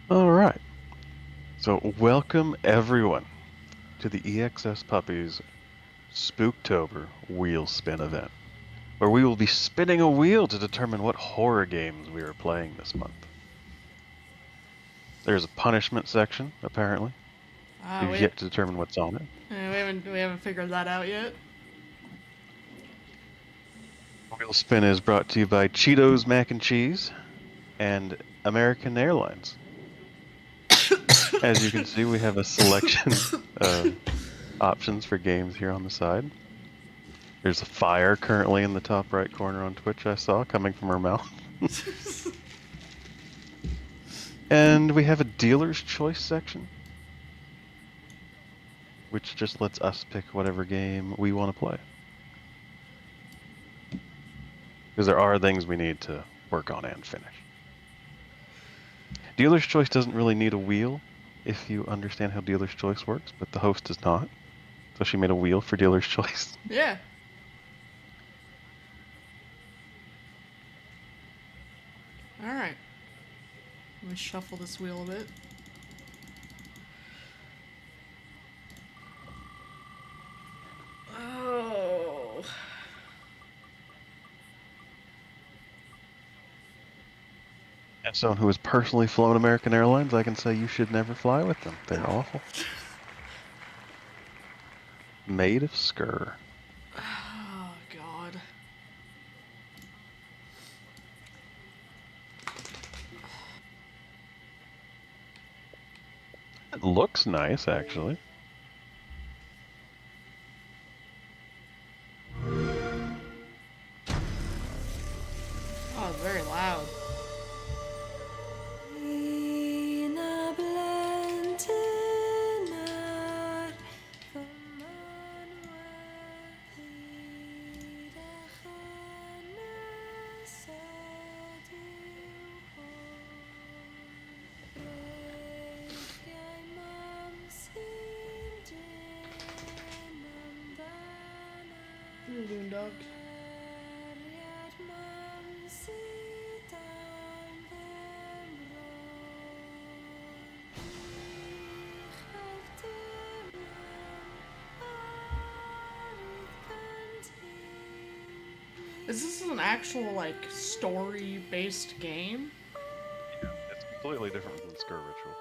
All right. So, welcome everyone to the EXS Puppies Spooktober Wheel Spin event, where we will be spinning a wheel to determine what horror games we are playing this month. There's a punishment section, apparently. Uh, We've we, yet to determine what's on it. we haven't figured that out yet. Wheel Spin is brought to you by Cheetos Mac and Cheese and American Airlines. As you can see, we have a selection of options for games here on the side. There's a fire currently in the top right corner on Twitch I saw coming from her mouth. And we have a dealer's choice section, which just lets us pick whatever game we want to play. Because there are things we need to work on and finish. Dealer's choice doesn't really need a wheel if you understand how dealer's choice works, but the host does not. So she made a wheel for dealer's choice. Yeah. All right. Let me shuffle this wheel a bit. Oh. As someone who has personally flown American Airlines, I can say you should never fly with them. They're awful. Maid of Sker. Oh God. It looks nice, actually. Oh, it's very loud. Dog. Is this an actual like story-based game? Yeah, it's completely different than Sker Ritual.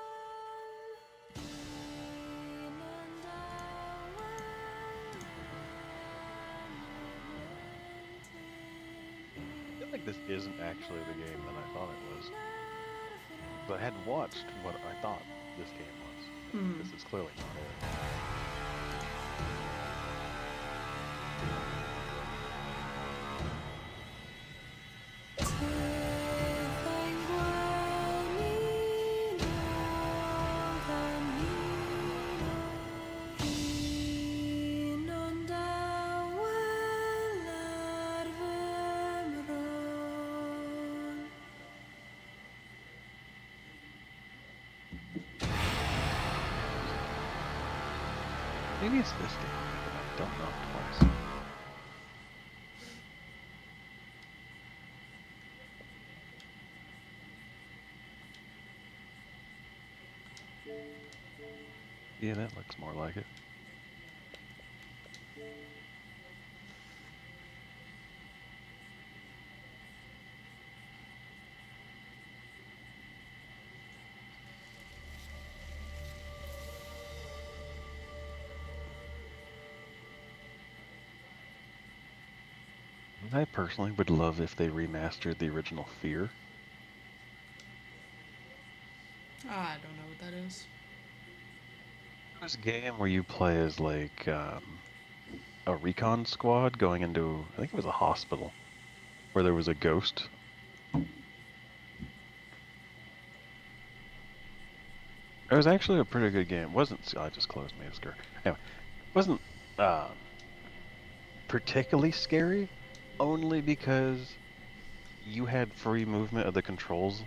I feel like this isn't actually the game that I thought it was. But I hadn't watched what I thought this game was. This is clearly not it. Maybe it's this game that I've done wrong twice. Yeah, that looks more like it. I personally would love if they remastered the original Fear. I don't know what that is. It was a game where you play as like a recon squad going into, I think it was a hospital, where there was a ghost. It was actually a pretty good game. It wasn't I just closed Maid of Sker. Anyway, it wasn't um, particularly scary, only because you had free movement of the controls,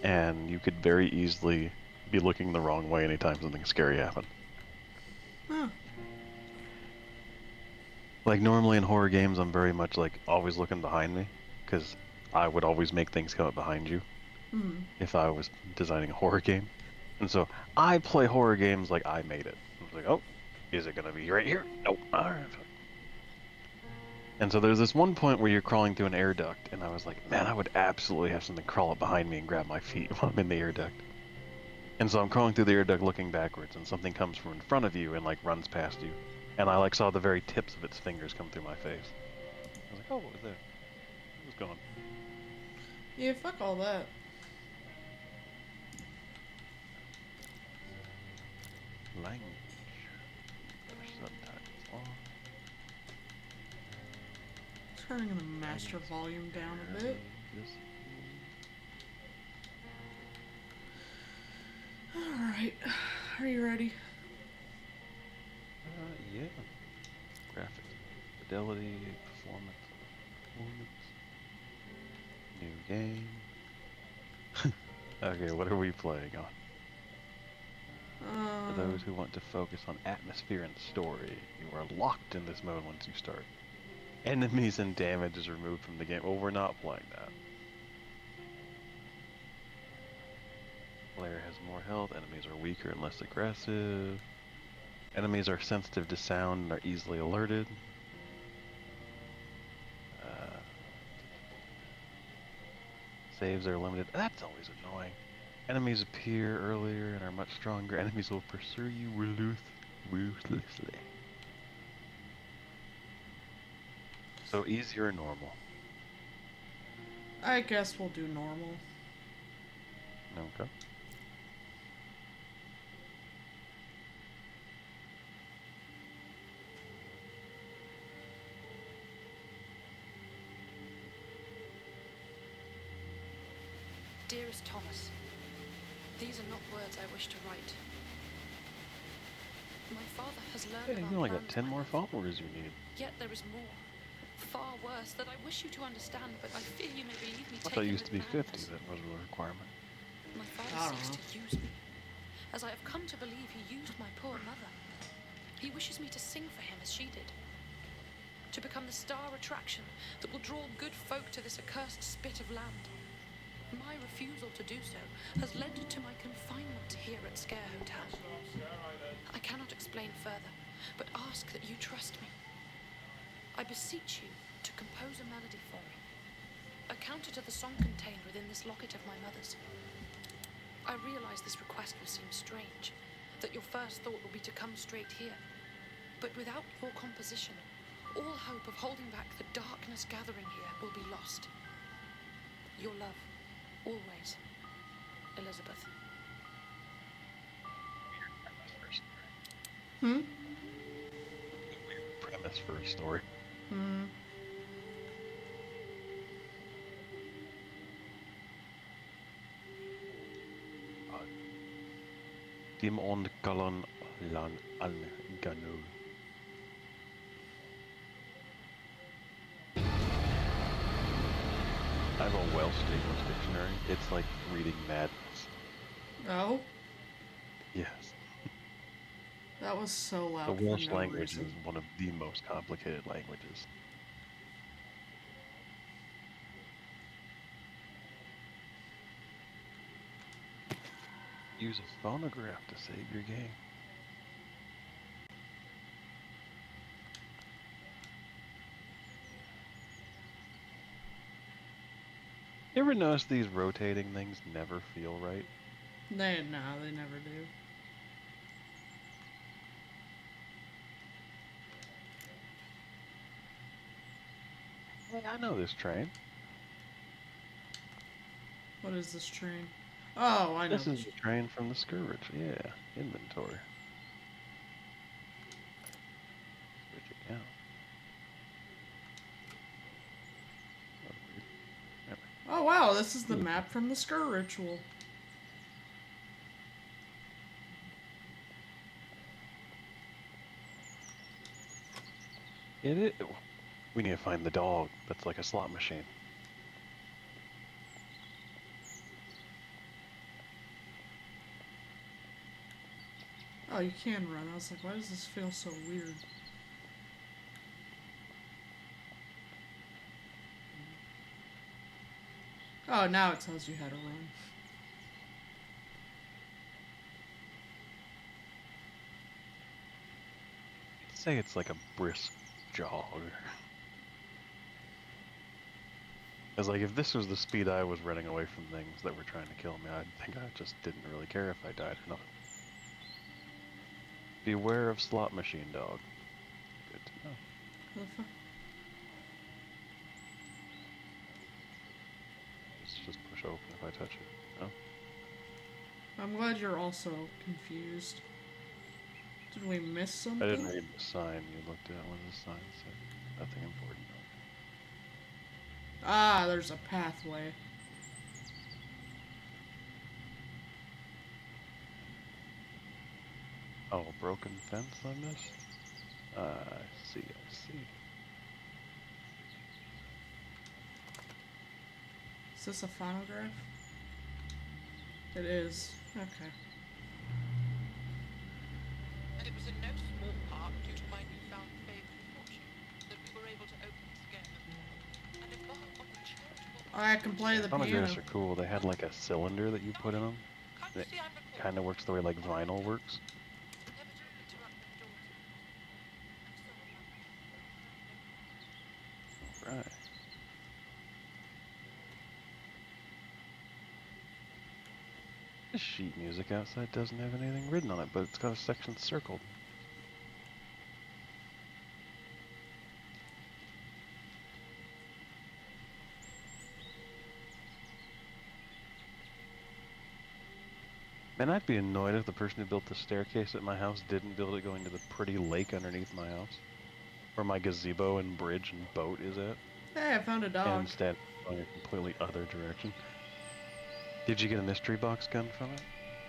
and you could very easily be looking the wrong way anytime something scary happened. Huh. Like normally in horror games, I'm very much like always looking behind me, because I would always make things come up behind you if I was designing a horror game. And so I play horror games like I made it. I was like, oh, is it gonna be right here? Nope. All right. And so there's this one point where you're crawling through an air duct, and I was like, man, I would absolutely have something crawl up behind me and grab my feet while I'm in the air duct. And so I'm crawling through the air duct looking backwards, and something comes from in front of you and like runs past you. And I like saw the very tips of its fingers come through my face. I was like, oh, what was that? It was gone. Yeah, fuck all that. Language. English subtitles on. Turning the master Dragons volume down a bit. barely disappear. Alright. Are you ready? Yeah. Graphics, fidelity, performance, performance. New game. Okay, what are we playing on? For those who want to focus on atmosphere and story, you are locked in this mode once you start. Enemies and damage is removed from the game. Well, we're not playing that. Player has more health. Enemies are weaker and less aggressive. Enemies are sensitive to sound and are easily alerted. Uh, Saves are limited. That's always annoying. Enemies appear earlier and are much stronger. Enemies will pursue you ruthlessly. So easy or normal? I guess we'll do normal. Okay. Dearest Thomas, these are not words I wish to write. My father has learned Hey, of you our only got plans, 10 my more love. followers you need. Yet there is more, far worse, that I wish you to understand, but I fear you may believe me I thought it taken used to with be 50 madness. that was the requirement. My father I don't seeks know. to use me, as I have come to believe he used my poor mother. He wishes me to sing for him as she did, to become the star attraction that will draw good folk to this accursed spit of land. My refusal to do so has led to my confinement here at Sker Hotel. I cannot explain further, but ask that you trust me. I beseech you to compose a melody for me, a counter to the song contained within this locket of my mother's. I realize this request will seem strange, that your first thought will be to come straight here. But without your composition, all hope of holding back the darkness gathering here will be lost. Your love, always, Elizabeth. Premise for a story. Hmm? Weird premise for a story. Uh, Dim on Galan Lan Al Ganul. I have a Welsh to English dictionary. It's like reading madness. Oh? Yes. That was so The loud for Welsh no language reason. is one of the most complicated languages. Use a phonograph to save your game. You ever notice these rotating things never feel right? Nah, they never do. Hey, I know this train. What is this train? Oh, I know This is this. the train from the Scourge. Yeah, inventory. Switch account. What weird. Never Oh wow, this is the mind. map from the Skur ritual. It. We need to find the dog. That's like a slot machine. Oh, you can run. I was like, why does this feel so weird? Oh, now it tells you how to run. say it's like a brisk jog. It's like if this was the speed I was running away from things that were trying to kill me, I think I just didn't really care if I died or not. Beware of slot machine dog. Good to know. What the fuck? Just push open if I touch it. No? I'm glad you're also confused. Did we miss something? I didn't read the sign you looked at. What does the sign say? Nothing important. Ah, there's a pathway. Oh, broken fence I missed? I see, I see. Is this a phonograph? It is. Okay. And it was in no small part due to my newfound faith in fortune that we were able to open Sker and embark on the charitable. I can play the Phonographs piano. are cool. They had like a cylinder that you put in them. Can't you That see I'm recording? kind of works the way like vinyl works. Never to interrupt the daughter. And so on. Right. This sheet music outside doesn't have anything written on it, but it's got a section circled. Man, I'd be annoyed if the person who built the staircase at my house didn't build it going to the pretty lake underneath my house. Where my gazebo and bridge and boat is at. Hey, I found a And dog. instead, going a completely other direction. Did you get a mystery box gun from it?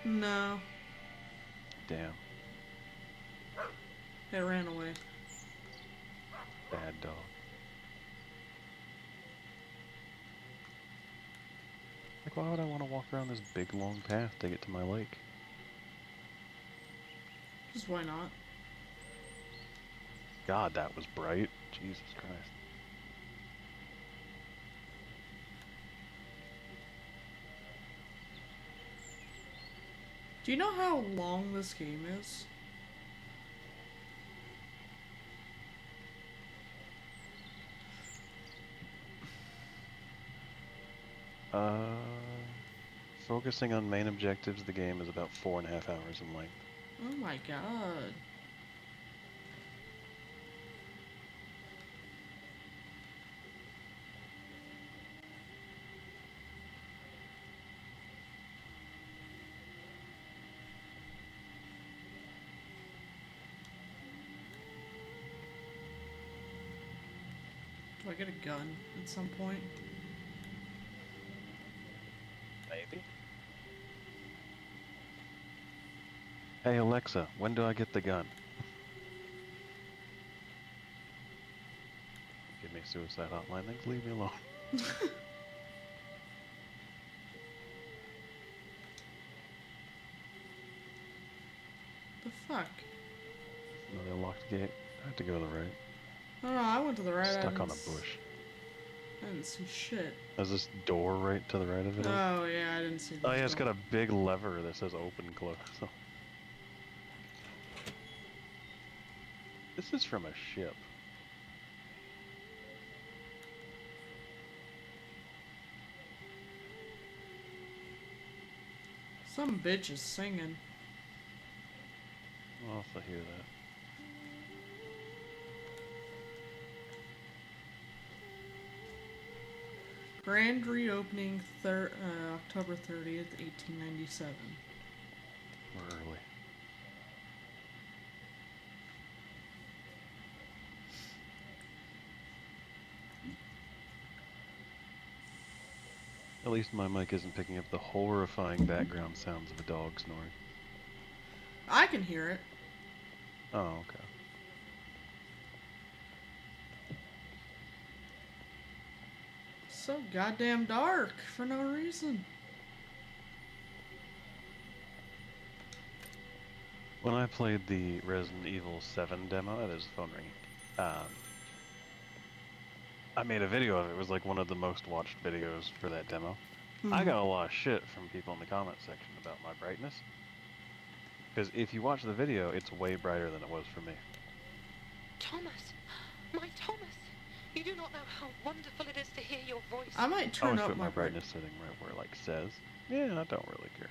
No. Damn. It ran away. Bad dog. Like, why would I want to walk around this big long path to get to my lake? Just why not? God, that was bright. Jesus Christ. Do you know how long this game is? Focusing on main objectives, the game is about 4.5 hours in length. Oh my god. Do I get a gun at some point? Maybe. Hey Alexa, when do I get the gun? Give me suicide hotline things, leave me alone. The fuck? Another locked gate. I have to go to the right. Oh no, I went to the right. Stuck on a bush. I didn't see shit. Is this door right to the right of it? Oh yeah, I didn't see this. Oh yeah, it's got a big lever that says open, close. This is from a ship. Some bitch is singing. I'll also hear that. Grand reopening October 30th, 1897. We're early. At least my mic isn't picking up the horrifying background sounds of a dog snoring. I can hear it. Oh, okay. So goddamn dark for no reason. When I played the Resident Evil 7 demo, there's a phone ringing. I made a video of it. It was like one of the most watched videos for that demo. I got a lot of shit from people in the comment section about my brightness. Because if you watch the video, it's way brighter than it was for me. Thomas! My Thomas! You do not know how wonderful it is to hear your voice. I might I turn always up put my my brightness setting right where it like says. Yeah, I don't really care.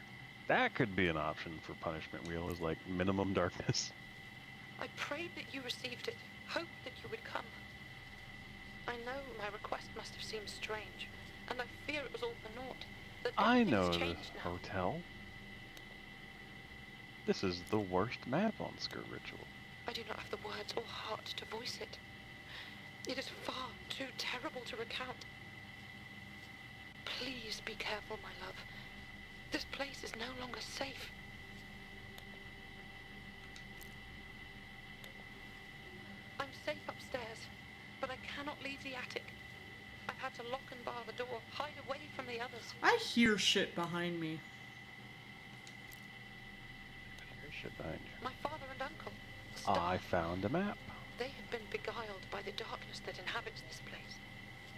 That could be an option for punishment wheel, is like minimum darkness. I prayed that you received it, hoped that you would come. I know my request must have seemed strange, and I fear it was all for naught. That I everything has know this changed now. hotel. This is the worst map on Sker Ritual. I do not have the words or heart to voice it. It is far too terrible to recount. Please be careful, my love. This place is no longer safe. I'm safe upstairs, but I cannot leave the attic. I've had to lock and bar the door, hide away from the others. I hear shit behind me. There's shit behind you. My father and uncle, the I staff, found a map. they have been beguiled by the darkness that inhabits this place.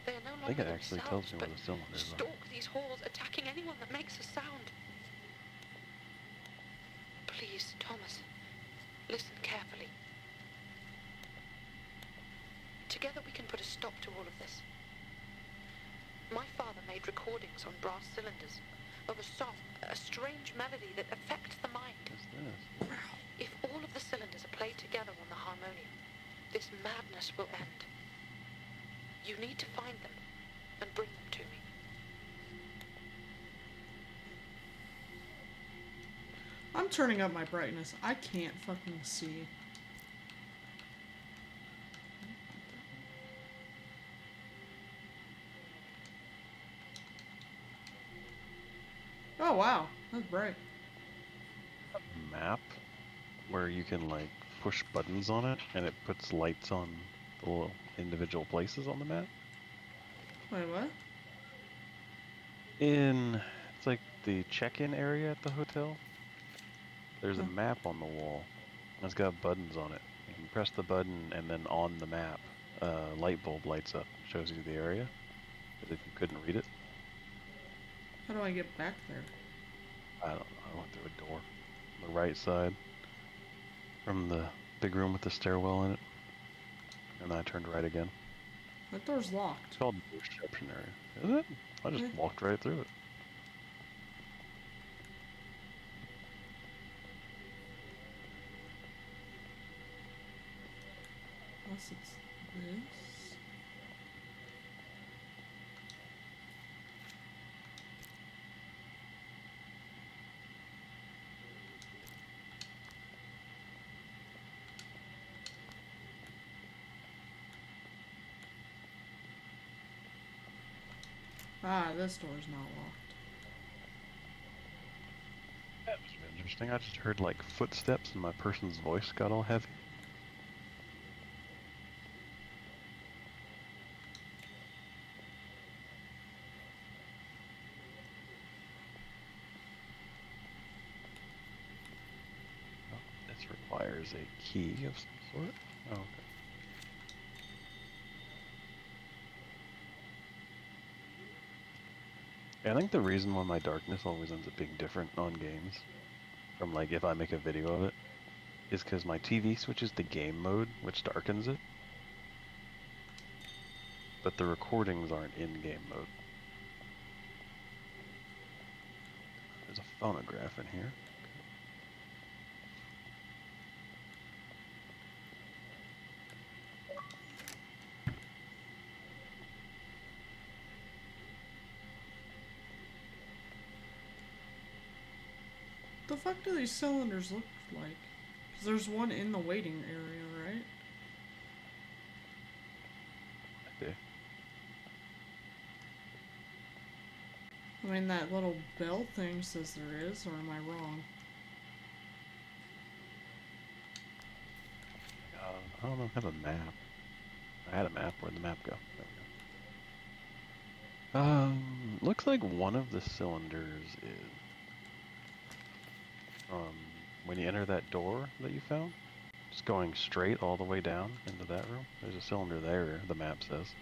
They are no I think longer it actually themselves, tells me but where the cylinders are. stalk these halls, attacking anyone that makes a sound. Please, Thomas, listen carefully. Together we can put a stop to all of this. My father made recordings on brass cylinders of a song, a strange melody that affects the mind. What's this? If all of the cylinders are played together on the harmonium, this madness will end. You need to find them and bring them to me. I'm turning up my brightness. I can't fucking see. Oh wow, that's bright. Map where you can like push buttons on it and it puts lights on the little individual places on the map. Wait, what? It's like the check-in area at the hotel. There's a Huh. map on the wall. And it's got buttons on it. You can press the button and then on the map, light bulb lights up, shows you the area. As if you couldn't read it. How do I get back there? I don't know. I went through a door on the right side from the big room with the stairwell in it, and then I turned right again. That door's locked. It's called the reception area. Is it? I just Yeah. walked right through it. Unless it's this. Ah, this door's not locked. That was interesting. I just heard like footsteps and my person's voice got all heavy. Oh, this requires a key of some sort. Oh, okay. I think the reason why my darkness always ends up being different on games, from like if I make a video of it, is because my TV switches to game mode, which darkens it. But the recordings aren't in game mode. There's a phonograph in here. The fuck do these cylinders look like? 'Cause there's one in the waiting area, right? Okay. I mean, that little bell thing says there is, or am I wrong? I don't know. I have a map. I had a map. Where'd the map go? There we go. Looks like one of the cylinders is when you enter that door that you found, just going straight all the way down into that room. There's a cylinder there. The map says.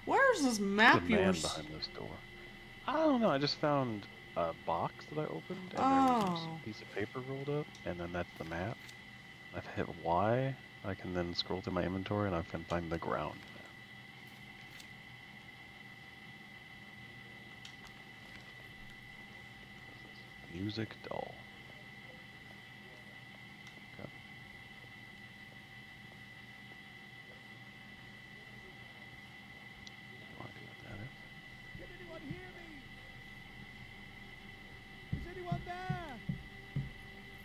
Where's this There's map a man yours? behind this door. I don't know. I just found a box that I opened, and there was Oh. a piece of paper rolled up, and then that's the map. I've hit Y. I can then scroll through my inventory, and I can find the ground map. Music doll. Okay. No idea what that is. Can anyone hear me? Is anyone there?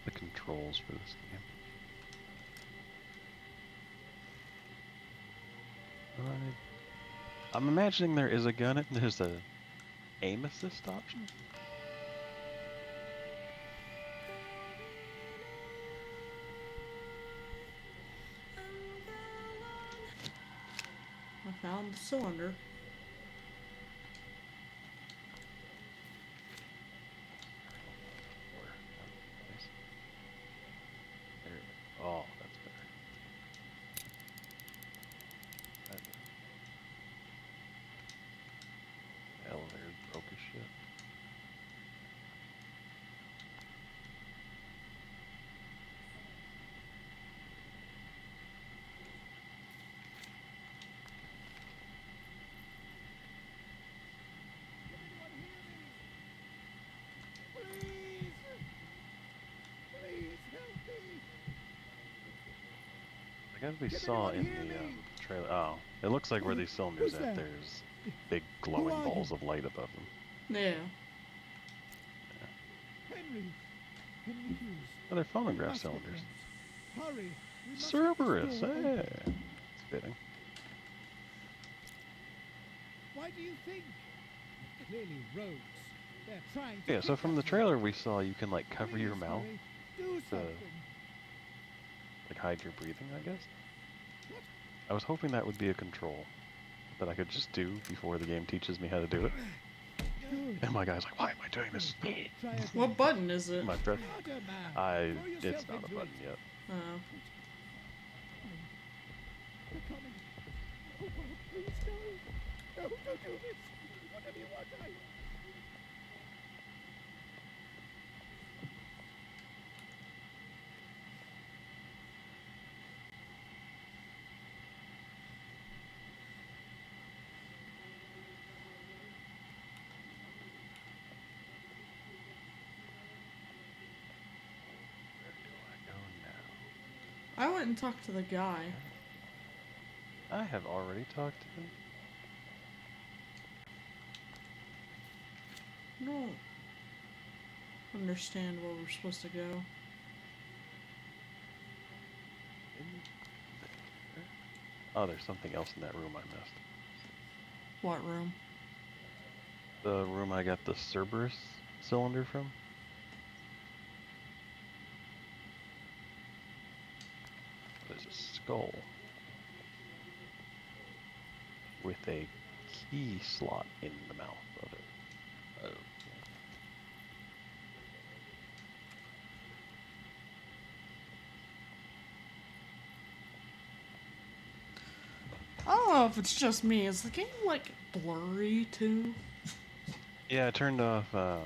The controls for this game. I'm imagining there is a gun and there's a aim assist option. I found the cylinder. There. Oh, that's better. The elevator broke as shit. Please! Please help me! I guess we Can saw anyone in hear the me? trailer. Oh, it looks like where these cylinders Who's at. there? There's big glowing are balls you? of light above them. Yeah. Henry! Henry Hughes. Oh, they're phonograph Must get cylinders. close. Hurry! We must get Cerberus, this door open. hey! It's fitting. Why do you think? Clearly rogues. They're trying to Yeah, so kick from us the out. trailer we saw you can like cover your Please mouth hurry. Do something. like hide your breathing, I guess. What? I was hoping that would be a control that I could just do before the game teaches me how to do it. Good. And my guy's like, why am I doing this? Try again. What button is it? My breath. Harder, man. Throw It's yourself not a into button it. yet. Oh. They're coming. Oh, God, please, no. No, don't do this. Whatever you want, I... Where do I go now? I went and talked to the guy. I have already talked to him. I don't understand where we're supposed to go. In there? Oh, there's something else in that room I missed. What room? The room I got the Cerberus cylinder from. There's a skull with a key slot in the mouth of it. Oh. I don't know if it's just me. Is the game like blurry too? Yeah, I turned off. What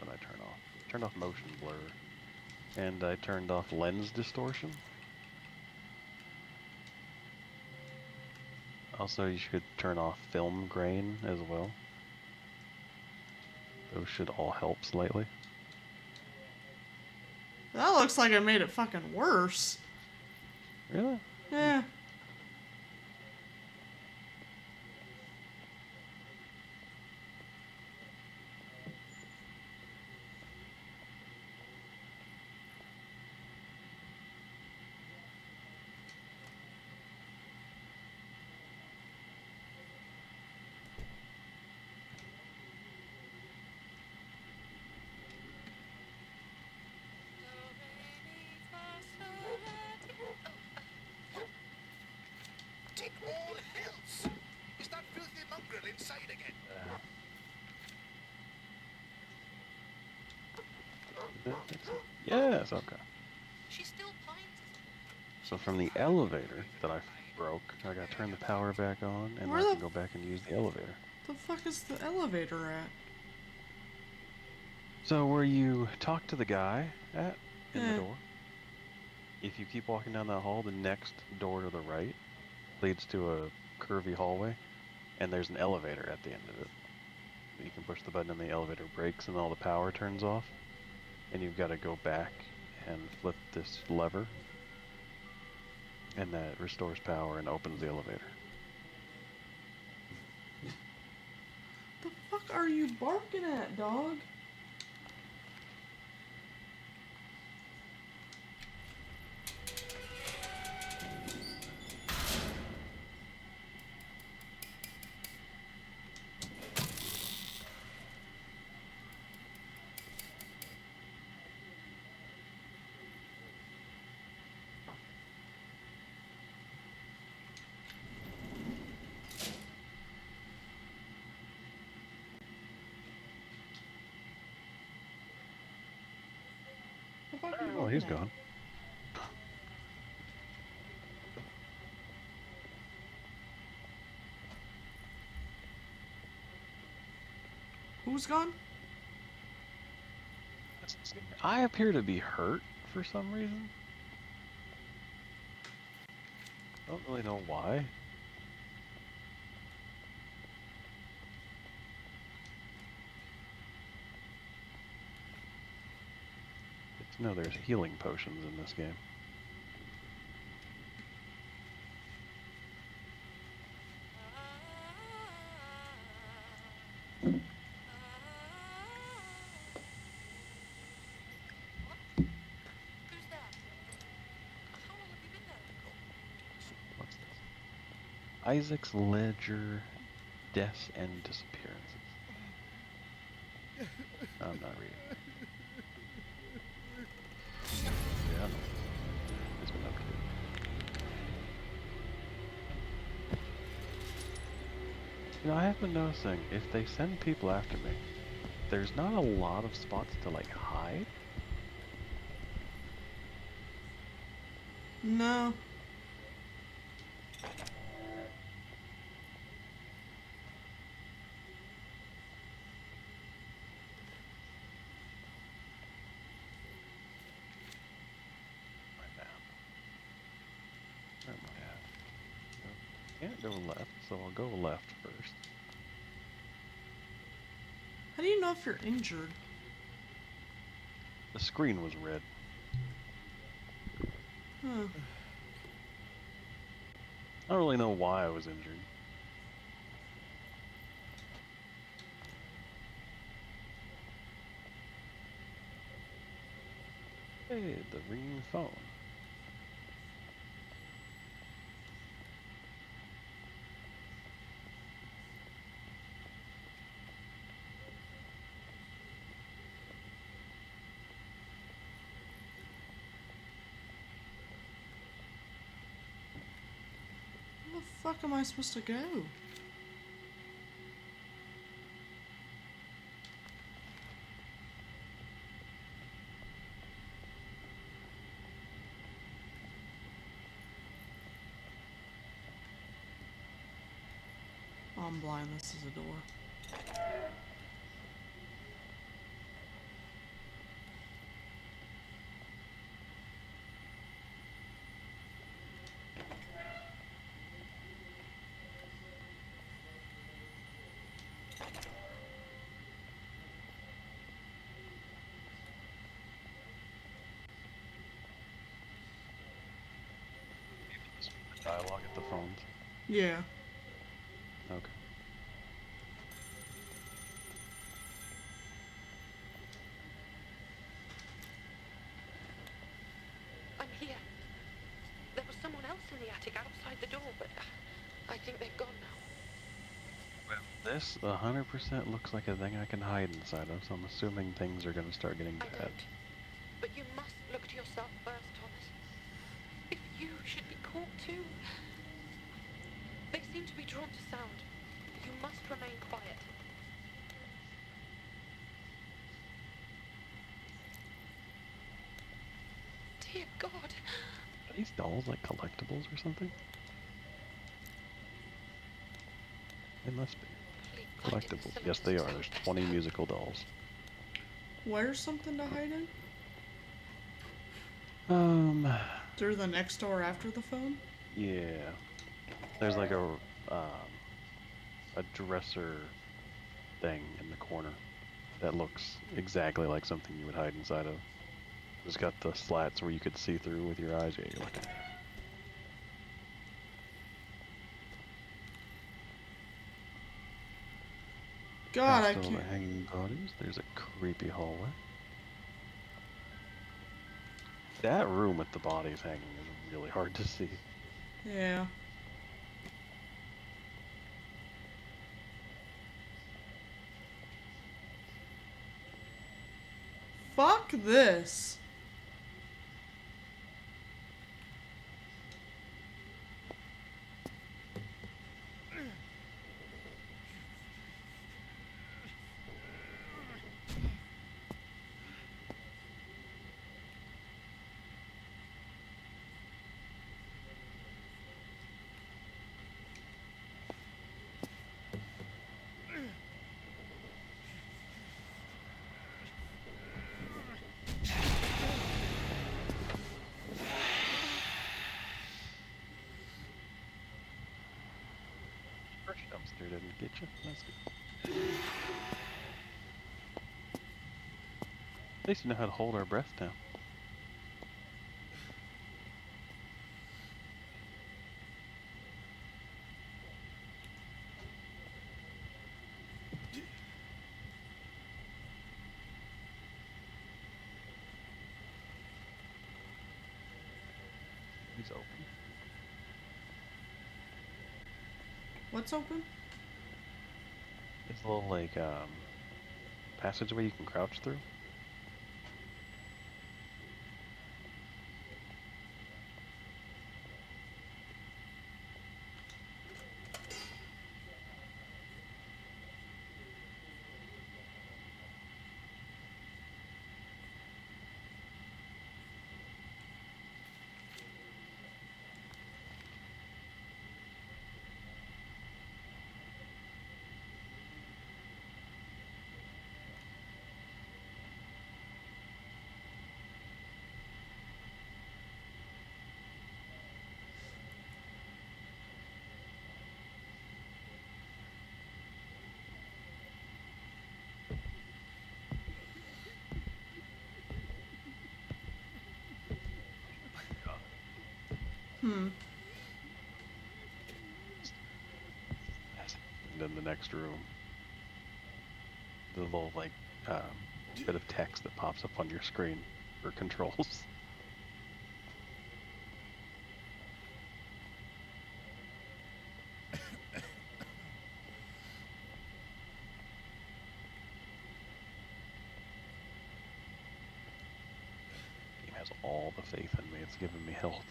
did I turn off? Turned off motion blur, and I turned off lens distortion. Also, you should turn off film grain as well. Those should all help slightly. That looks like it made it fucking worse. Really? Yeah. Take all else! Is that filthy mongrel inside again? Did that fix it? Yes, okay. She still finds So from the elevator that I broke, I gotta turn the power back on, and Where I the can go back and use the elevator. The fuck is the elevator at? So where you talk to the guy at in the Eh. door, if you keep walking down that hall, the next door to the right leads to a curvy hallway, and there's an elevator at the end of it. You can push the button and the elevator brakes and all the power turns off, and you've got to go back and flip this lever, and that restores power and opens the elevator. The fuck are you barking at, dog? The fuck are you Well, barking he's at? gone. Who's gone? I appear to be hurt for some reason. I don't really know why. It's no, there's healing potions in this game. Who's there? How long have you been there? What's this? Isaac's Ledger, Deaths and Disappearances. I'm not reading that. Yeah, I know. It's been updated. I have been noticing if they send people after me, there's not a lot of spots to like hide. No. My map. Where am I at? No, can't go left, so I'll go left first. How do you know if you're injured? The screen was red. Huh. I don't really know why I was injured. Hey, the ringing phone. Where the fuck am I supposed to go? Oh, I'm blind. This is a door. Dialogue at the phones. Yeah. Okay. I'm here. There was someone else in the attic outside the door, but I think they've gone now. Well, this 100% looks like a thing I can hide inside of, so I'm assuming things are going to start getting I bad. don't. But you must look to yourself first, Thomas. If you should be caught too. They seem to be drawn to sound. You must remain quiet. Dear God. Are these dolls like collectibles or something? They must be. Please, blinded in Collectibles. Yes, cylinders they of are. There's saltpeter. 20 musical dolls. Where's something to hide in? Um, Through the next door after the phone? yeah. There's like a dresser thing in the corner that looks exactly like something you would hide inside of. It's got the slats where you could see through with your eyes. Yeah, you're looking at it. God, I Past all the can't. hanging bodies, there's a creepy hallway. That room with the bodies hanging is really hard to see. Yeah. Fuck this. First dumpster didn't get you. That's good. At least you know how to hold our breath now. He's open. What's open? It's a little like passageway you can crouch through. Hmm. And then the next room, the little like bit of text that pops up on your screen for controls. Game has all the faith in me. It's giving me health.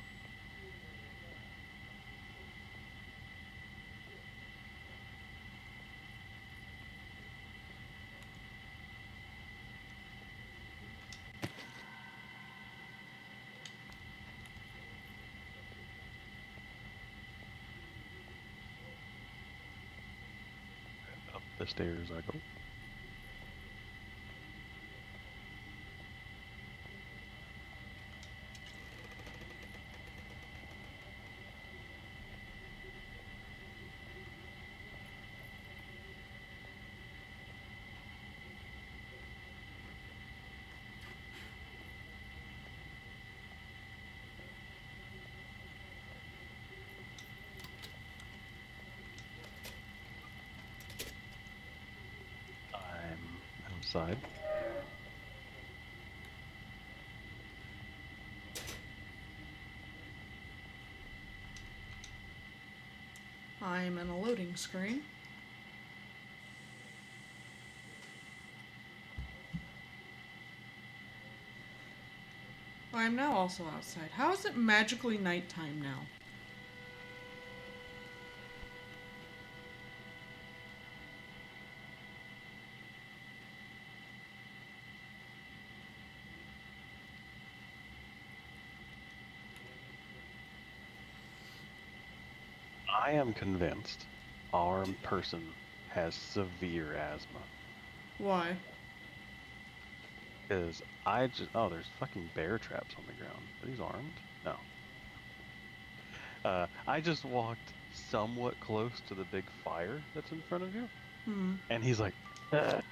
Up the stairs I go. I'm outside. I'm in a loading screen. I am now also outside. How is it magically nighttime now? I am convinced our person has severe asthma. Why? Because I just... Oh, there's fucking bear traps on the ground. Are these armed? No. I just walked somewhat close to the big fire that's in front of you. And he's like... I'm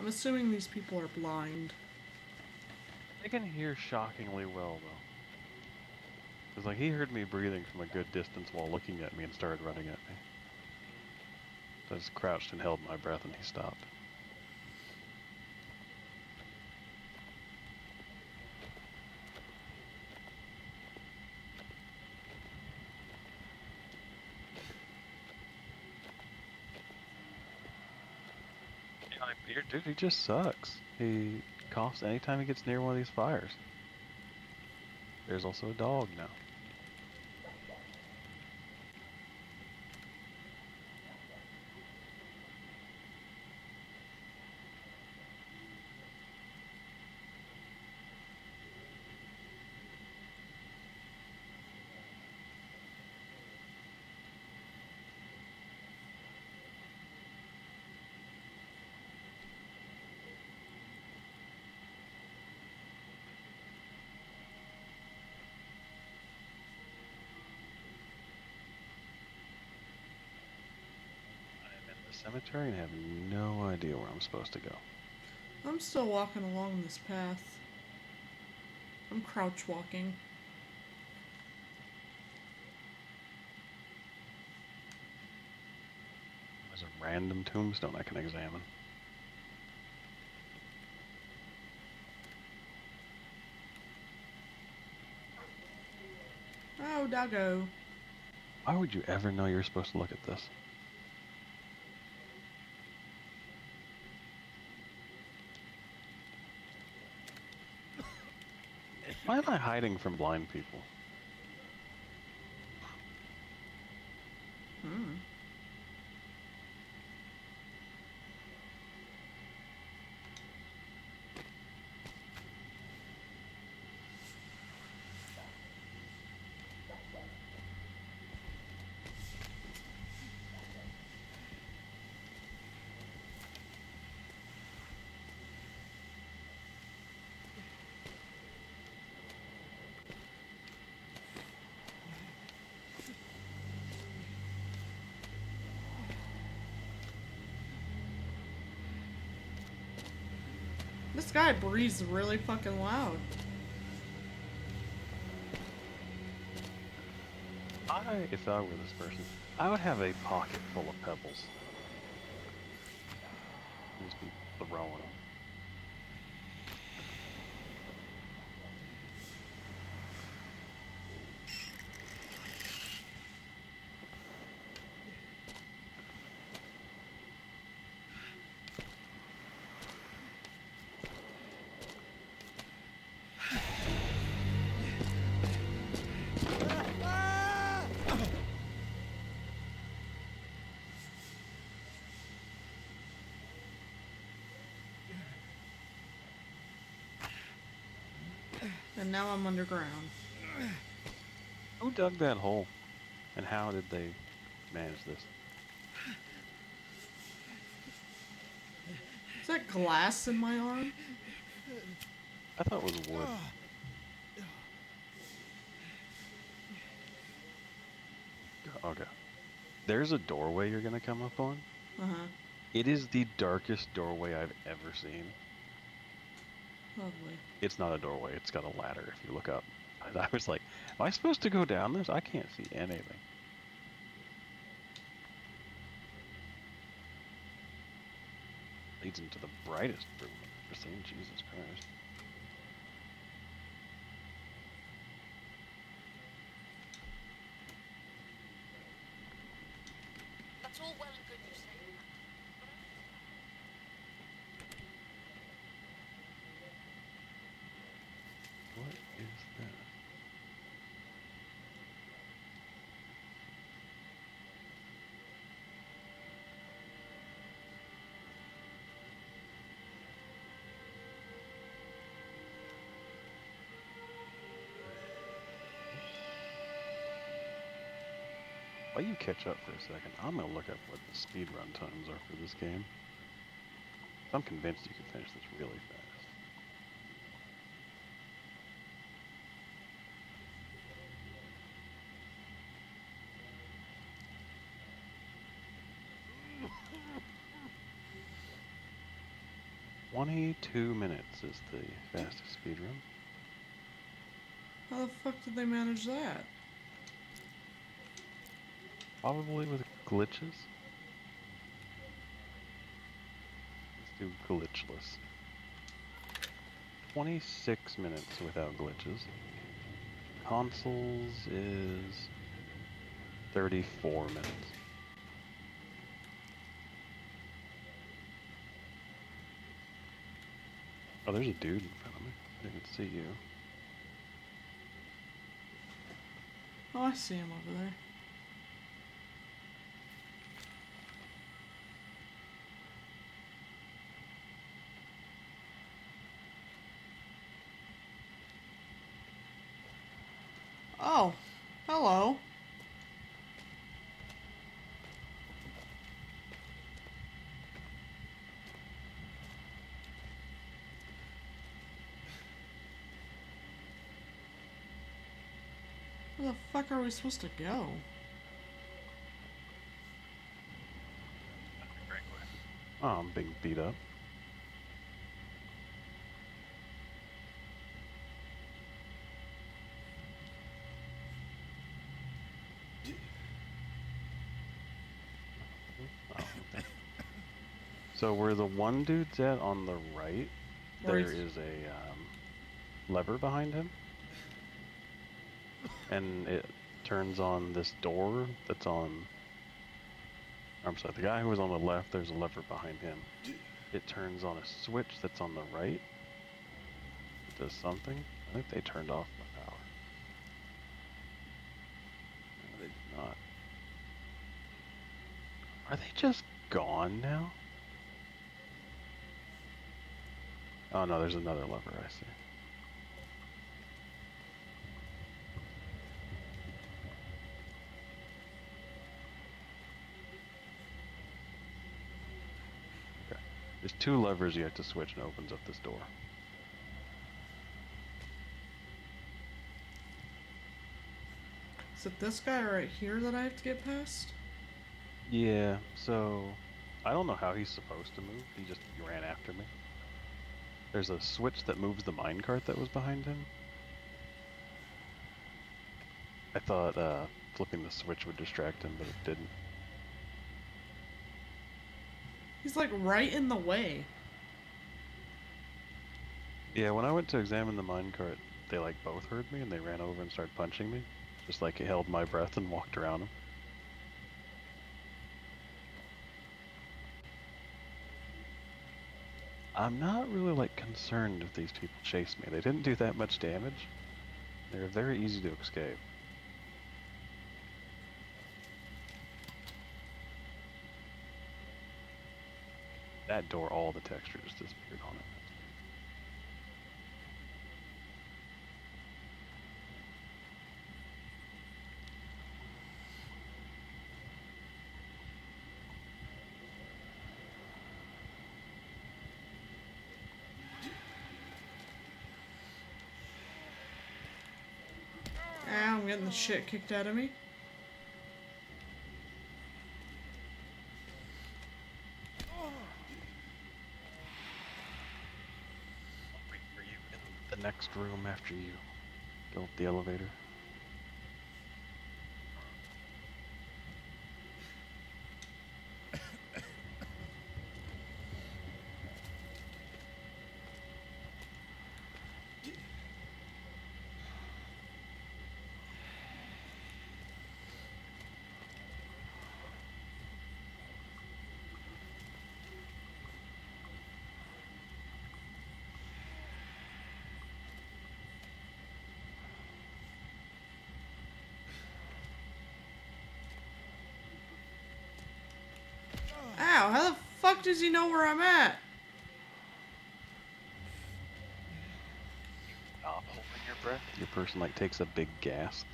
assuming these people are blind. I can hear shockingly well, though. Because, like, he heard me breathing from a good distance while looking at me and started running at me. So I just crouched and held my breath and he stopped. Yeah, like, dude, he just sucks. He coughs anytime he gets near one of these fires. There's also a dog now. I'm in the cemetery and have no idea where I'm supposed to go. I'm still walking along this path. I'm crouch walking. There's a random tombstone I can examine. Oh, doggo. Why would you ever know you're supposed to look at this? Why am I hiding from blind people? This guy breathes really fucking loud. If I were this person, I would have a pocket full of pebbles. And just be throwing them. And now I'm underground. Who dug that hole? And how did they manage this? Is that glass in my arm? I thought it was wood. Okay. There's a doorway you're gonna come up on. Uh-huh. It is the darkest doorway I've ever seen. Lovely. It's not a doorway, it's got a ladder if you look up. I was like, am I supposed to go down this? I can't see anything. Leads into the brightest room I've ever seen. Jesus Christ. That's all well and good you say that. What is that? While you catch up for a second, I'm gonna look up what the speedrun times are for this game. I'm convinced you can finish this really fast. $22 is the fastest speedrun. How the fuck did they manage that? Probably with glitches. Let's do glitchless. 26 minutes without glitches. Consoles is 34 minutes. Oh, there's a dude in front of me. I didn't see you. Oh, I see him over there. Oh, hello. Where the fuck are we supposed to go? Oh, I'm being beat up. Oh, okay. So where the one dude's at on the right, there is a lever behind him. And it turns on this door that's on... I'm sorry, the guy who was on the left, there's a lever behind him. It turns on a switch that's on the right. It does something. I think they turned off the power. No, they did not. Are they just gone now? Oh no, there's another lever, I see. Okay. There's two levers you have to switch and it opens up this door. Is it this guy right here that I have to get past? Yeah, so I don't know how he's supposed to move. He ran after me. There's a switch that moves the minecart that was behind him. I thought flipping the switch would distract him, but it didn't. He's like right in the way. Yeah, when I went to examine the minecart, they like both heard me and they ran over and started punching me. Just like he held my breath and walked around him. I'm not really like concerned if these people chase me. They didn't do that much damage. They're very easy to escape. That door, all the texture just disappeared on it. Ow, I'm getting the shit kicked out of me. I'll wait for you in the next room after you go up the elevator. Ow, how the fuck does he know where I'm at? Stop holding your breath. Your person like takes a big gasp.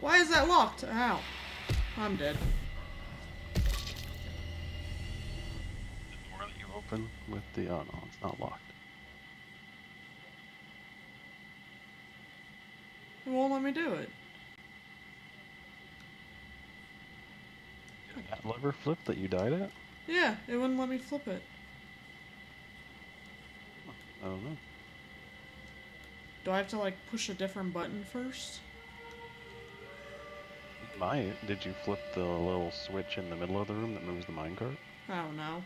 Why is that locked? Ow. I'm dead. The door that you open with the... Oh, no, it's not locked. It won't let me do it. Did that lever flip that you died at? Yeah, it wouldn't let me flip it. I don't know. Do I have to, like, push a different button first? You might. Did you flip the little switch in the middle of the room that moves the minecart? I don't know.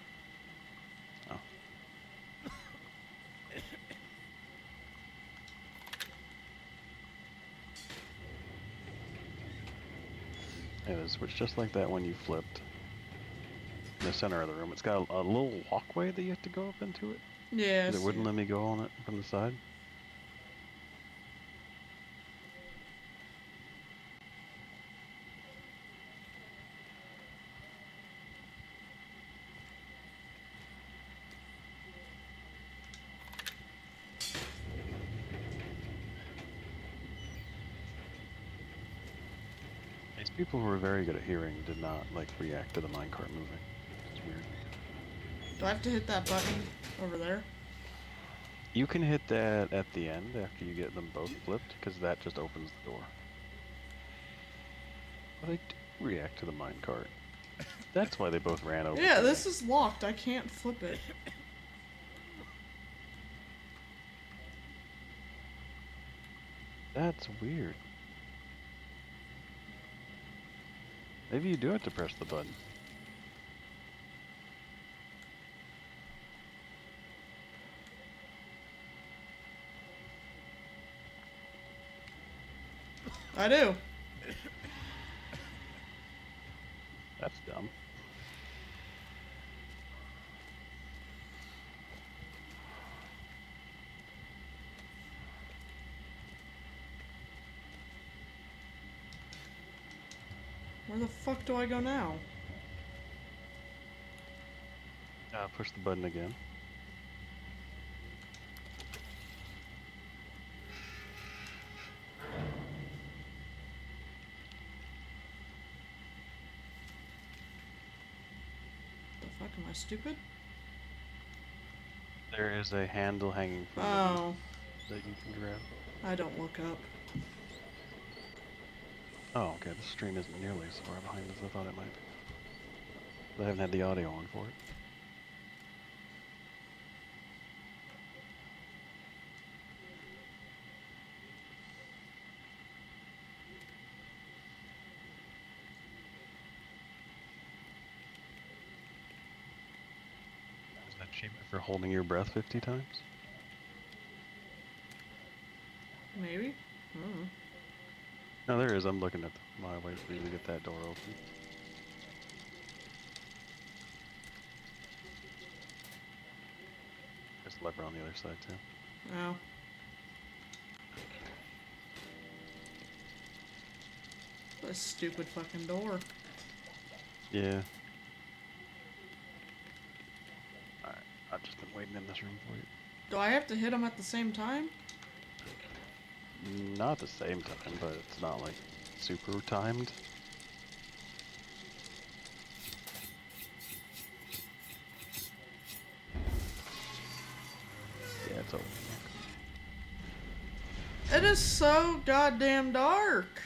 Oh. Yeah, there's a switch just like that when you flipped. In the center of the room. It's got a little walkway that you have to go up into it. Yeah, It wouldn't let me go on it from the side. These people who are very good at hearing did not like react to the minecart moving. It's weird. Do I have to hit that button over there? You can hit that at the end after you get them both flipped, because that just opens the door. But they do react to the minecart. That's why they both ran over. Yeah, to this me. is locked. I can't flip it. That's weird. Maybe you do have to press the button. I do. That's dumb. Where the fuck do I go now? Push the button again. The fuck, am I stupid? There is a handle hanging from Oh, the that you can grab. I don't look up. Oh, okay. The stream isn't nearly as far behind as I thought it might be. I haven't had the audio on for it. Is that achievement for holding your breath 50 times? Maybe? I don't know. No, there is. I'm looking at my way for you to get that door open. There's a lever on the other side too. Oh. What a stupid fucking door. Yeah. Alright, I've just been waiting in this room for you. Do I have to hit them at the same time? Not at the same time, but it's not like super timed. Yeah, it's open. It is so goddamn dark.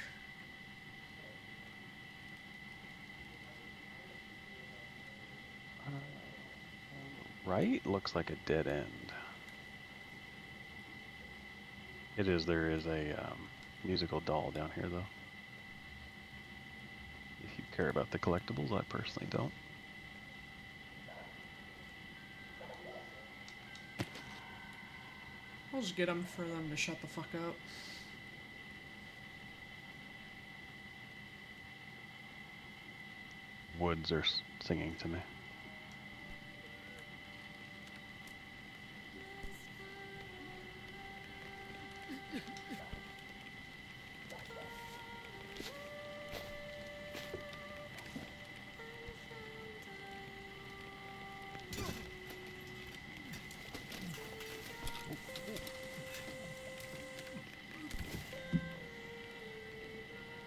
Right? Looks like a dead end. It is. There is a musical doll down here, though. If you care about the collectibles, I personally don't. I'll just get them for them to shut the fuck up. Woods are singing to me.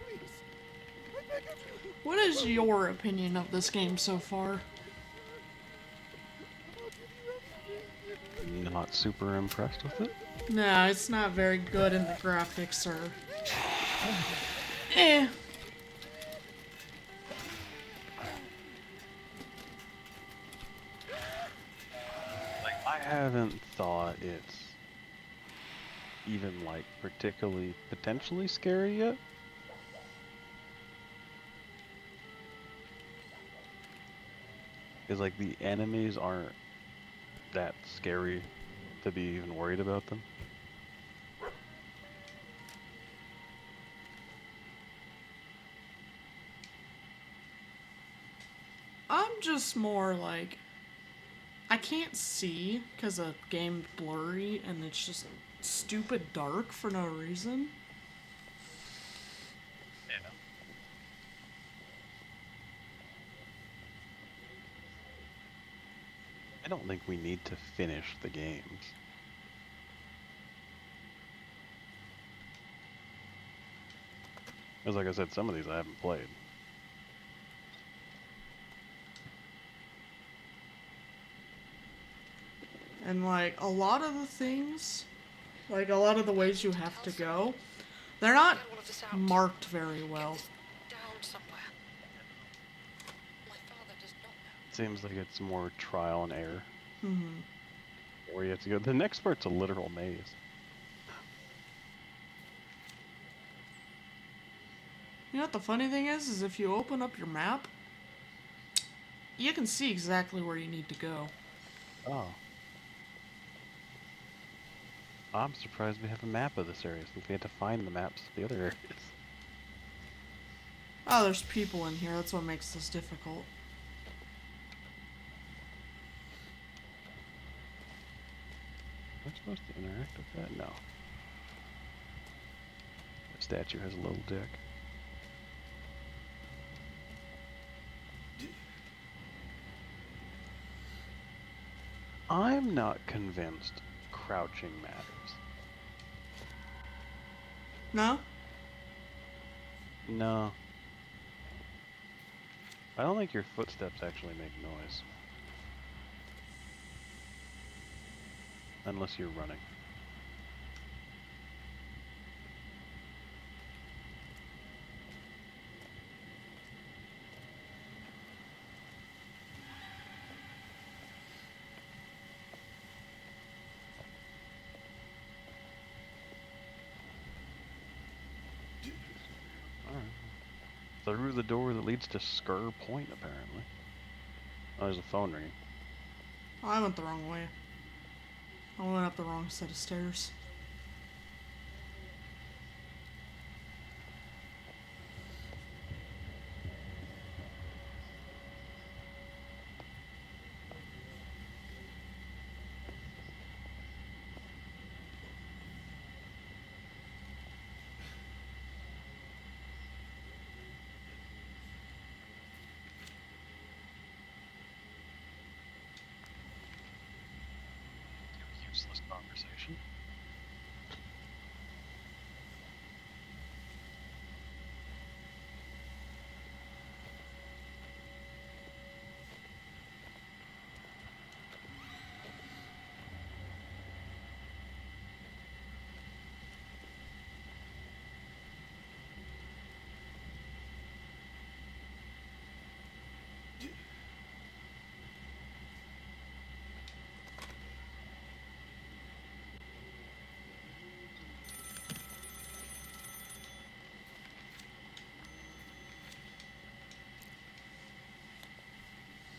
Please, What is your opinion of this game so far? Not super impressed with it. No, it's not very good in the graphics or... Eh. Like, I haven't thought it's even like particularly potentially scary yet. Because like the enemies aren't that scary to be even worried about them. I'm just more like... I can't see because the game's blurry and it's just stupid dark for no reason. Yeah. I don't think we need to finish the games. Because like I said, some of these I haven't played. And like a lot of the things, like a lot of the ways you have to go, they're not Get all of this out. marked very Get well. this down somewhere. My father does not know. Seems like it's more trial and error. Hmm. Where you have to go. The next part's a literal maze. You know what the funny thing is if you open up your map, you can see exactly where you need to go. Oh. I'm surprised we have a map of this area since we had to find the maps of the other areas. Oh, there's people in here. That's what makes this difficult. Am I supposed to interact with that? No. The statue has a little dick. I'm not convinced crouching matters. No? No. I don't think your footsteps actually make noise. Unless you're running. Alright. Through the door that leads to Sker Point, apparently. Oh, there's a phone ringing. Oh, I went the wrong way. I went up the wrong set of stairs. Useless conversation.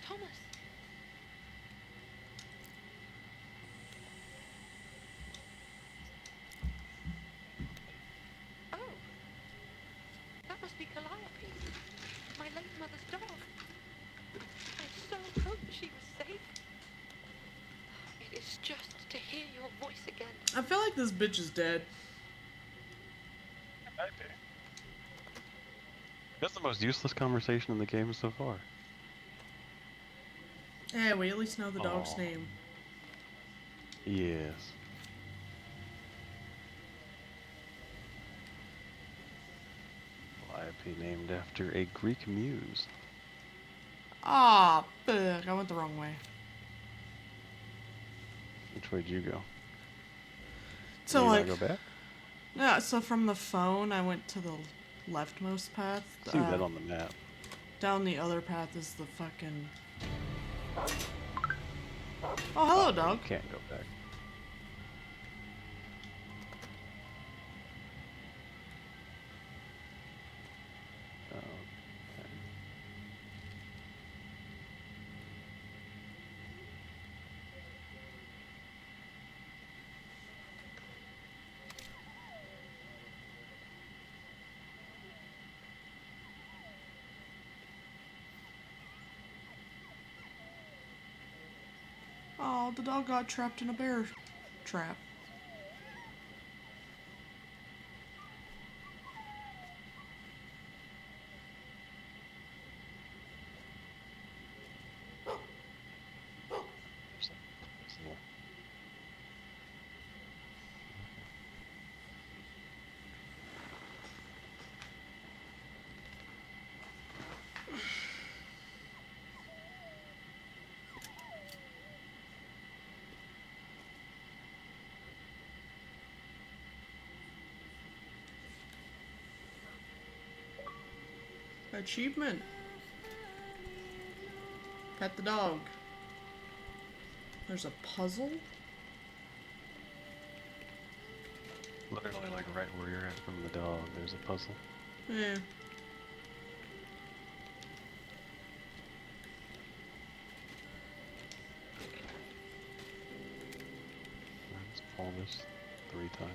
Thomas. Oh. That must be Calliope. My late mother's dog. I so hope she was safe. It is just to hear your voice again. I feel like this bitch is dead. Might be. That's the most useless conversation in the game so far. Hey, we at least know the dog's Aw. name. Yes. Well, I Be named after a Greek muse. Ah, fuck, I went the wrong way. Which way did you go? So, Do you like, want to go back? yeah, so from the phone, I went to the leftmost path. See that on the map. Down the other path is the fucking... Oh, hello, dog. Can't go back. Oh, okay. Oh, the dog got trapped in a bear trap. So, Achievement. Pet the dog. There's a puzzle? literally, like right where you're at from the dog, there's a puzzle. Yeah. Let's pull this 3 times.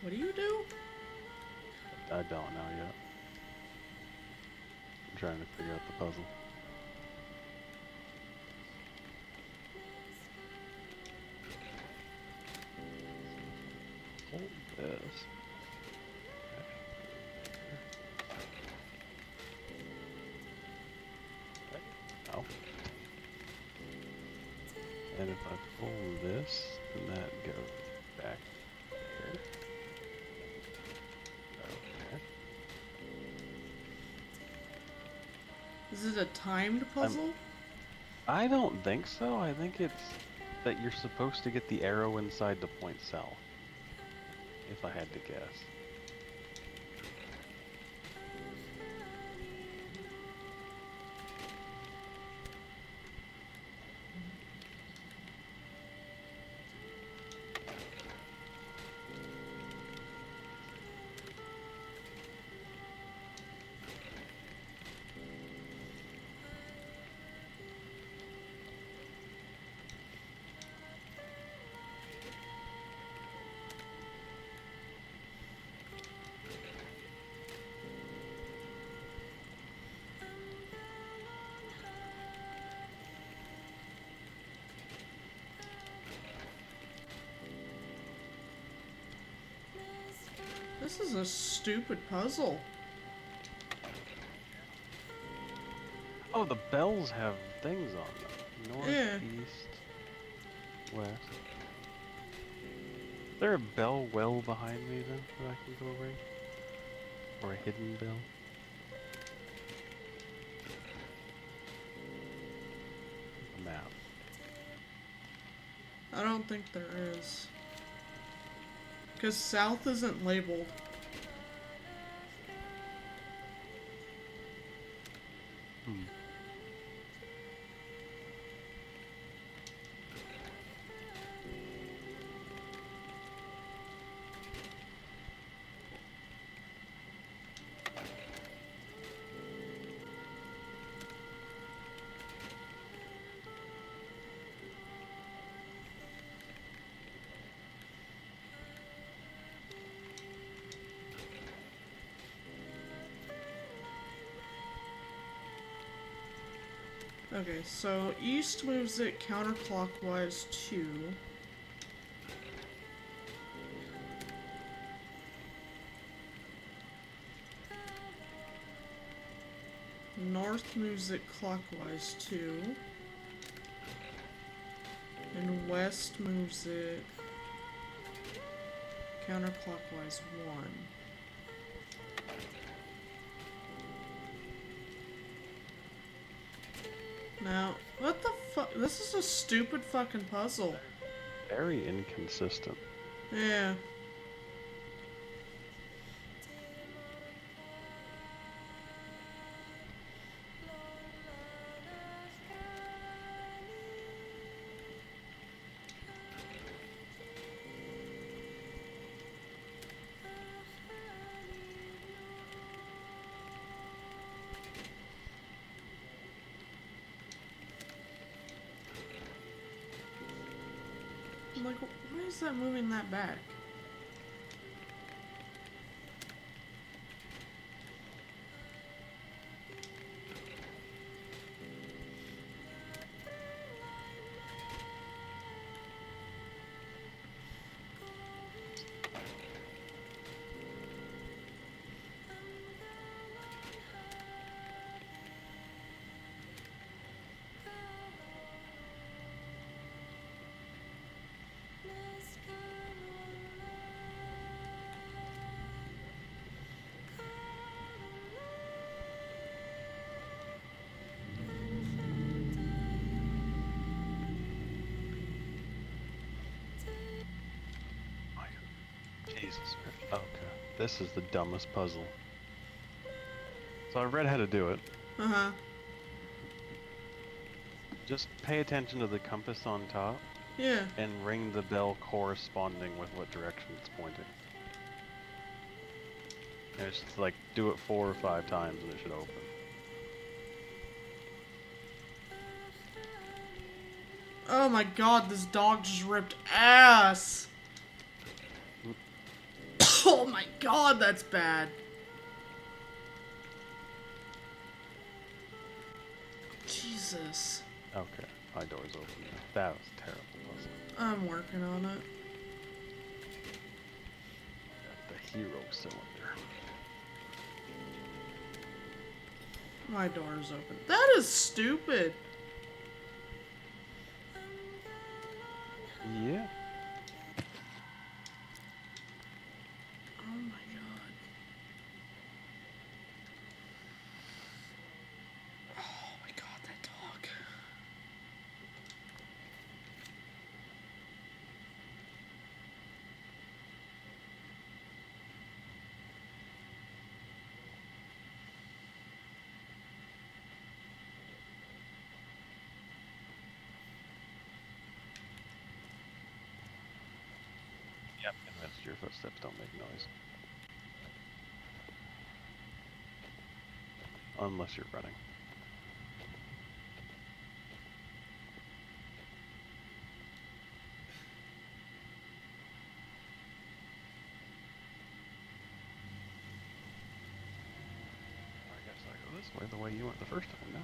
What do you do? I don't know yet. I'm trying to figure out the puzzle. Hold this. Oh. And if I pull this, then that goes back here. Okay. Is it a timed puzzle? I don't think so. I think it's that you're supposed to get the arrow inside to point south. If I had to guess. This is a stupid puzzle. Oh, the bells have things on them. North, Yeah. east, west. Is there a bell well behind me then that I can go ring? Or a hidden bell? A map. I don't think there is. Because south isn't labeled. Hmm. Okay, so east moves it counterclockwise 2. North moves it clockwise 2. And west moves it counterclockwise 1. Now, what the fuck? This is a stupid fucking puzzle. Very inconsistent. Yeah. I'm like, why is that moving that back? Jesus. Okay. This is the dumbest puzzle. So I read how to do it. Uh-huh. Just pay attention to the compass on top Yeah. and ring the bell corresponding with what direction it's pointing. And it's just like do it 4 or 5 times and it should open. Oh my god, this dog just ripped ass! Oh my god, that's bad. Jesus. Okay, my door's open now. That was a terrible puzzle. I'm working on it. Got the hero cylinder. My door's open. That is stupid. Yeah. Oh my god. Oh my god, that dog. Yep. Convinced your footsteps don't make noise. Unless you're running. I guess I go this way, the way you went the first time now.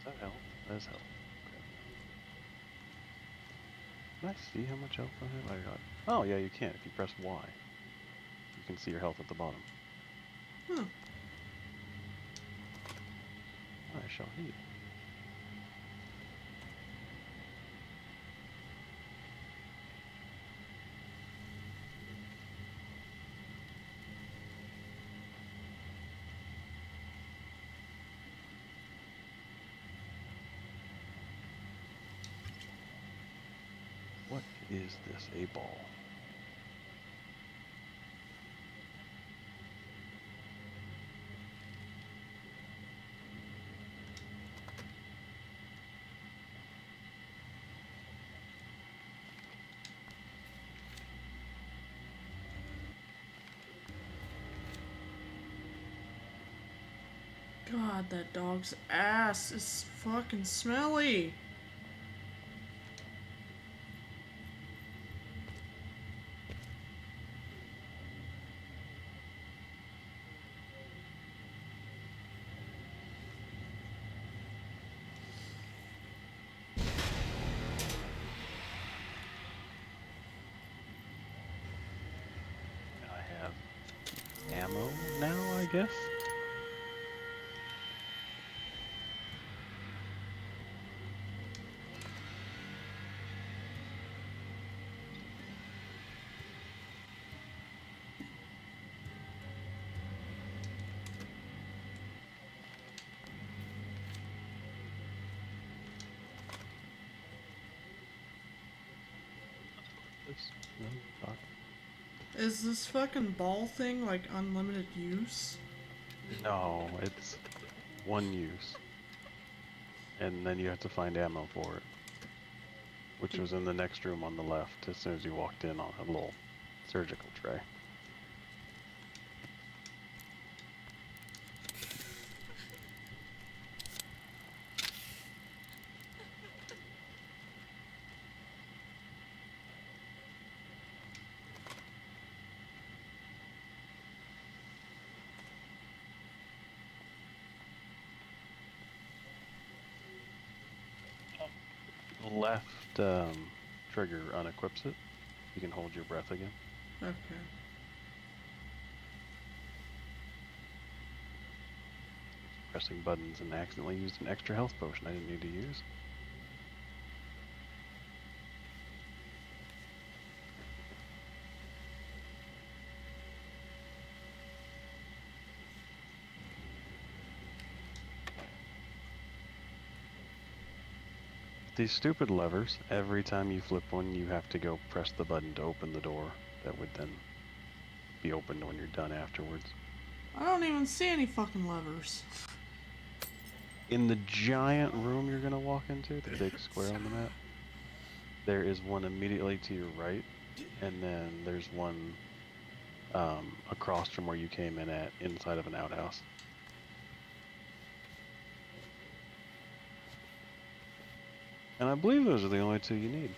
Does that help? That does help. Okay. Can I see how much health I have? I got. Oh yeah, you can if you press Y. You can see your health at the bottom. Huh. I shall heal. What is this? A ball. God, that dog's ass is fucking smelly. I have ammo now, I I guess. This no doc. Is this fucking ball thing like unlimited use? No, it's one use, and then you have to find ammo for it, which was in the next room on the left. As soon as you walked in on a little surgical tray. The left trigger unequips it. You can hold your breath again. Okay. Pressing buttons and accidentally used an extra health potion I didn't need to use. These stupid levers, every time you flip one, you have to go press the button to open the door that would then be opened when you're done afterwards. I don't even see any fucking levers. In the giant room you're going to walk into, the big square on the map, there is one immediately to your right, and then there's one across from where you came in at, inside of an outhouse. And I believe those are the only two you need.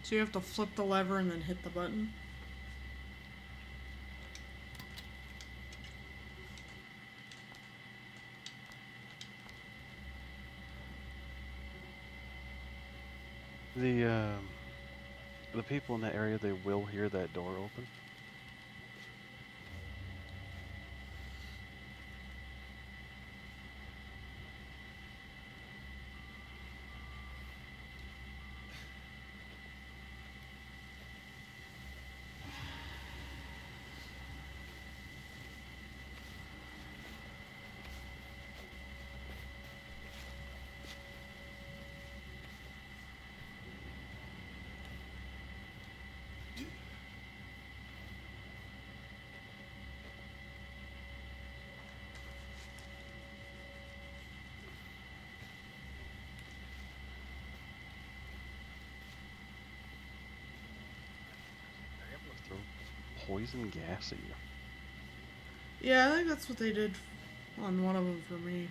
So you have to flip the lever and then hit the button? The people in that area, they will hear that door open. They're able to throw poison gas at you. Yeah, I think that's what they did on one of them for me.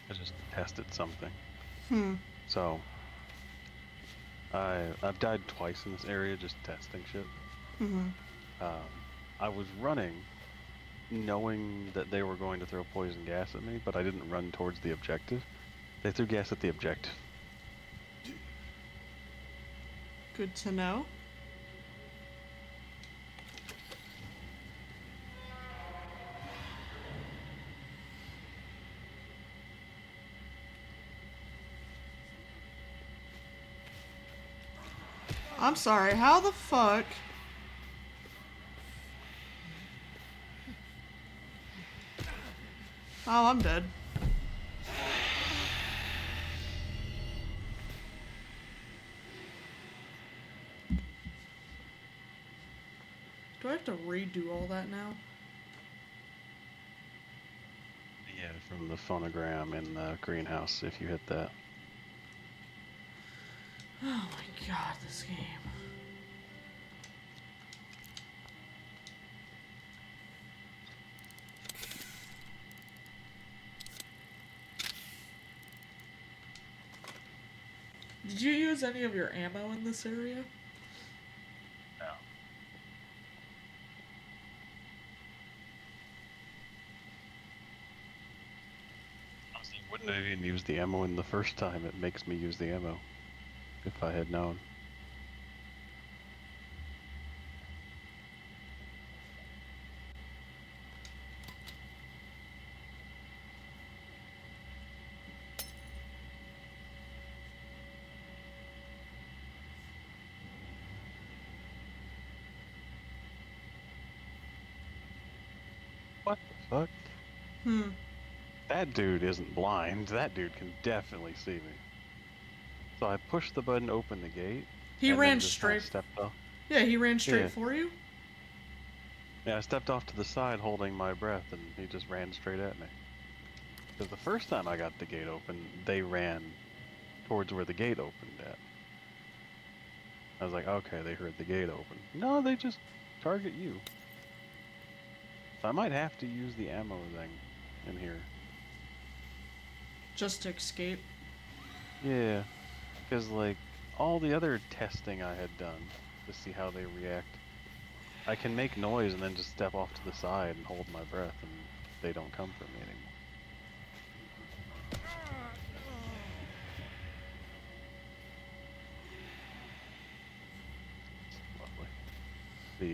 I just tested something. Hmm. So, I've died twice in this area just testing shit. I was running, knowing that they were going to throw poison gas at me, but I didn't run towards the objective. They threw gas at the objective. Good to know. I'm sorry, how the fuck? Oh, I'm dead. Do I have to redo all that now? Yeah, from the phonogram in the greenhouse, if you hit that. Oh my god, this game. Did you use any of your ammo in this area? No. Honestly, wouldn't have even used the ammo in the first time. It makes me use the ammo. If I had known. What the fuck? That dude isn't blind. That dude can definitely see me. So I pushed the button, open the gate, He and then ran just kind of straight. stepped off. Yeah, he ran straight Yeah. for you? Yeah, I stepped off to the side holding my breath, and he just ran straight at me. Because the first time I got the gate open, they ran towards where the gate opened at. I was like, okay, they heard the gate open. No, they just target you. So I might have to use the ammo thing in here. Just to escape. Yeah, because like all the other testing I had done to see how they react, I can make noise and then just step off to the side and hold my breath, and they don't come for me anymore. Lovely.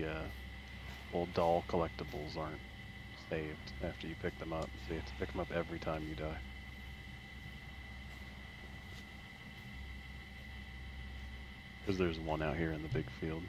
The old doll collectibles aren't saved after you pick them up, so you have to pick them up every time you die. Because there's one out here in the big field.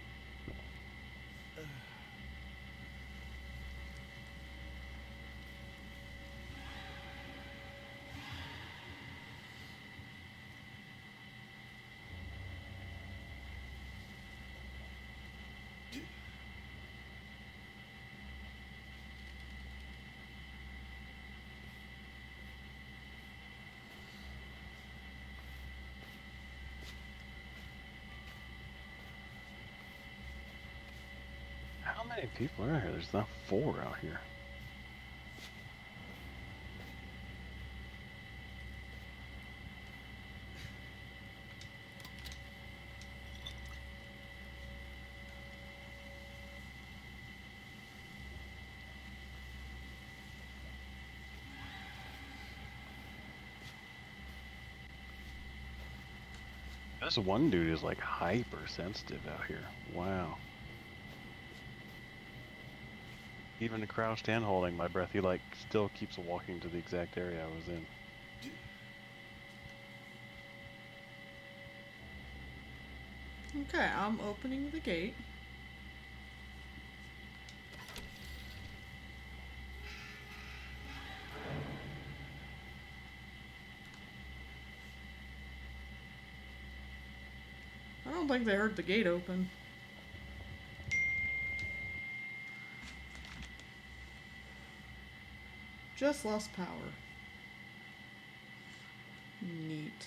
How many people are out here? There's not 4 out here. This one dude is like hypersensitive out here. Wow. Even the crouched hand holding my breath, he like still keeps walking to the exact area I was in. Okay, I'm opening the gate. I don't think they heard the gate open. Just lost power. Neat.